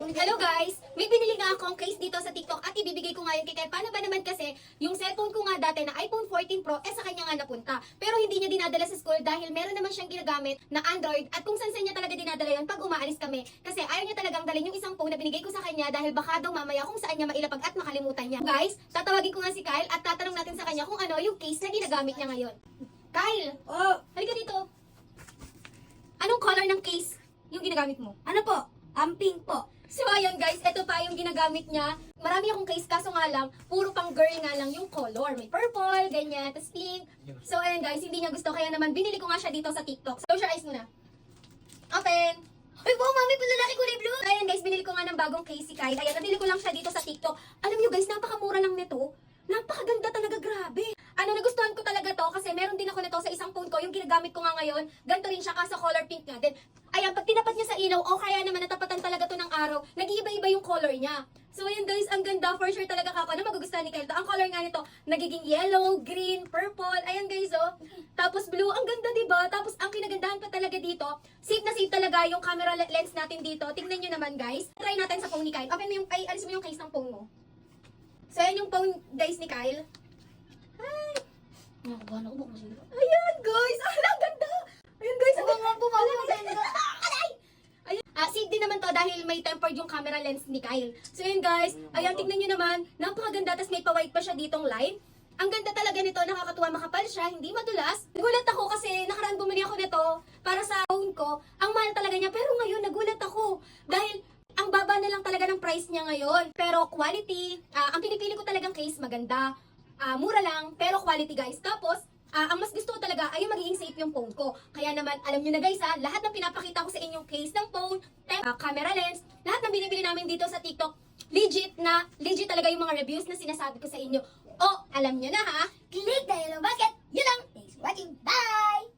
Hello guys! May binili nga akong case dito sa TikTok at ibibigay ko ngayon kay Kyle. Paano ba naman kasi yung cellphone ko nga dati na iPhone 14 Pro sa kanya nga napunta. Pero hindi niya dinadala sa school dahil meron naman siyang ginagamit na Android at kung saan niya talaga dinadala yon pag umaalis kami. Kasi ayaw niya talagang dalhin yung isang phone na binigay ko sa kanya dahil baka daw mamaya kung saan niya mailapag at makalimutan niya. Guys, tatawagin ko nga si Kyle at tatanong natin sa kanya kung ano yung case na ginagamit niya ngayon. Kyle! Oh, Halika dito! Anong color ng case yung ginagamit mo? ano po? Pink po. So ayun guys, ito pa yung ginagamit niya. Marami akong case kaso nga lang, puro pang girl nga lang yung color. May purple, ganyan, tas pink. So ayun guys, hindi niya gusto kaya naman binili ko nga siya dito sa TikTok. Close your eyes muna. Open! Ay po, mami, lalaki kulay blue. Ayun guys, binili ko nga ng bagong case si Kyle. Ayan, nabili ko lang siya dito sa TikTok. Alam niyo guys, napakamura lang nito. Napakaganda talaga, grabe. Ano, nagustuhan ko talaga to kasi meron din ako nito sa isang phone ko. Yung ginagamit ko nga ngayon, ganito rin siya kaso color pink nga din. Ayan, pag tinapat niya sa ilaw, o kaya naman natapatan talaga to ng araw, nag-iiba-iba yung color niya. So ayun guys, ang ganda. For sure talaga kako na magugustuhan ni Kyle to. Ang color nga nito, nagiging yellow, green, purple. Ayan guys, oh. Tapos blue, ang ganda diba? Tapos ang kinagandahan pa talaga dito, safe na safe talaga yung camera lens natin dito. Tingnan nyo naman guys. Try natin sa phone ni Kyle. Open mo yung, alis mo yung case ng phone mo. So ayan yung phone guys ni Kyle. Nakabahan ako, baka masira. Ayan guys, ang ganda. Ayan guys, ang ganda. Ayan. Safe din naman to dahil may tempered yung camera lens ni Kyle. So yun guys, ayan tignan nyo naman, napakaganda, tas may pa-white pa siya ditong line. Ang ganda talaga nito, nakakatuwa, makapal siya, hindi madulas. Nagulat ako kasi nakaraan bumili ako nito para sa phone ko. Ang mahal talaga niya, pero ngayon nagulat ako dahil ang baba na lang talaga ng price niya ngayon. Pero quality, ang pinipili ko talagang case maganda. Mura lang, pero quality guys. Tapos, ang mas gusto ko talaga ay yung magiging safe yung phone ko. Kaya naman, alam nyo na guys lahat ng pinapakita ko sa inyong case ng phone, camera lens, lahat ng binibili namin dito sa TikTok, legit talaga yung mga reviews na sinasabi ko sa inyo. Oh, alam nyo na ha, Click the yellow